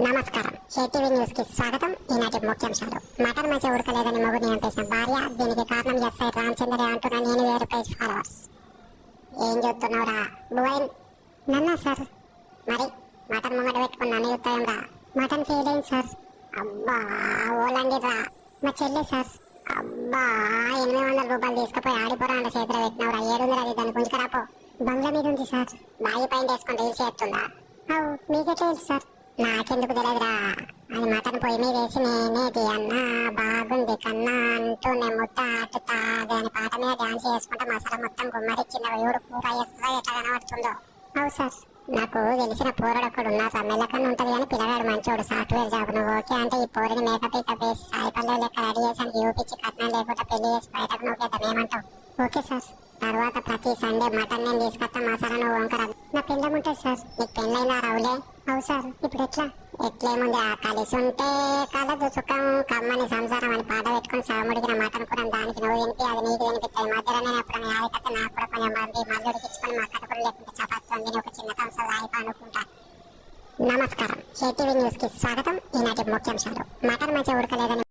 నమస్కారం. ATV news కి స్వాగతం. ఈనాటి ముఖ్యాంశాలు. మటన్ మంచి ఉడకలేదని మొగుడిని చంపేసిన భార్య, దీనికి కారణం ఎస్ఐ రామచంద్ర అంటున్న నేను 1000 పేజ్ ఫాలోవర్స్. ఏం చెప్తున్నావురా బువైన్? నన్నా సార్, మరి మటన్ ముంగట పెట్టుకుని నన్ను చెప్తాయం రా. మటన్ ఫెయిల్ అయింది సార్. అబ్బా ఓలండి రా. మా చెల్లి సార్. అబ్బా 800 రూపాయలు తీసుకుపోయి ఆడిపోరా అంటే చేతిలో పెట్టినవరా. 700 అది దాన్ని గుంజుకరాపో. బంగ్లా మీద ఉంది సార్. బాగి పైన వేసుకొని రీల్స్ చేస్తుందా? అవు మీకెట్లా తెలుసు సార్? నాకెందుకు తెలియదురా. అది మటన్ పొయ్యి మీద వేసి నేనేది అన్నా బాగుంది కన్నా అంటూ నేను ముద్ద ఆటుతా దాని పాట మీద డాన్స్ చేసుకుంటా మసాలా మొత్తం గుమ్మరిచ్చింది. ఎవడు కూర ఎట్లా కనబడుతుందో. అవు సార్, నాకు తెలిసిన పోరడు ఒకడు ఉన్నారు. మెల్లకన్నా ఉంటది కానీ పిల్లగాడు మంచోడు, సాఫ్ట్వేర్ జాబ్. నువ్వు ఓకే అంటే ఈ పోరిని మేకప్ ఇకప్ వేసి సాయిపల్లో లెక్క రెడీ చేసాను. యూపించి కట్నం లేకుండా పెళ్లి చేసి బయటకు నూకేద్దాం. ఏమంటావు? Okay sir. తర్వాత ప్రతి సండే మటన్ నేను తీసుకొస్తా, మసాలా నువ్వు వంకరా. నా పెళ్ళం ఉంటుంది సార్. నీకు పెళ్ళైనా రావులే. అవు సార్, ఇప్పుడు ఎట్లేముంది? కలిసి ఉంటే కలదు సుఖం, కమ్మని సంసారం అని పాట పెట్టుకుని సాముడికి మటన్ కూర దానికి నువ్వు తినిపి అది నీకు తినిపిస్తాయి. మధ్యలో నేను ఎప్పుడు యాదకత్తే నాకు కూడా కొంచెం మంది మల్లుడికి ఇచ్చుకొని మా కడుపులు లేకుంటే చపాతీ వండి ఒక చిన్న కంసాలు అయిపో అనుకుంటా. నమస్కారం. ఏటీవీ న్యూస్ కి స్వాగతం. ఈనాటి ముఖ్యాంశాలు. మటన్ మంచిగా ఉడకలేదని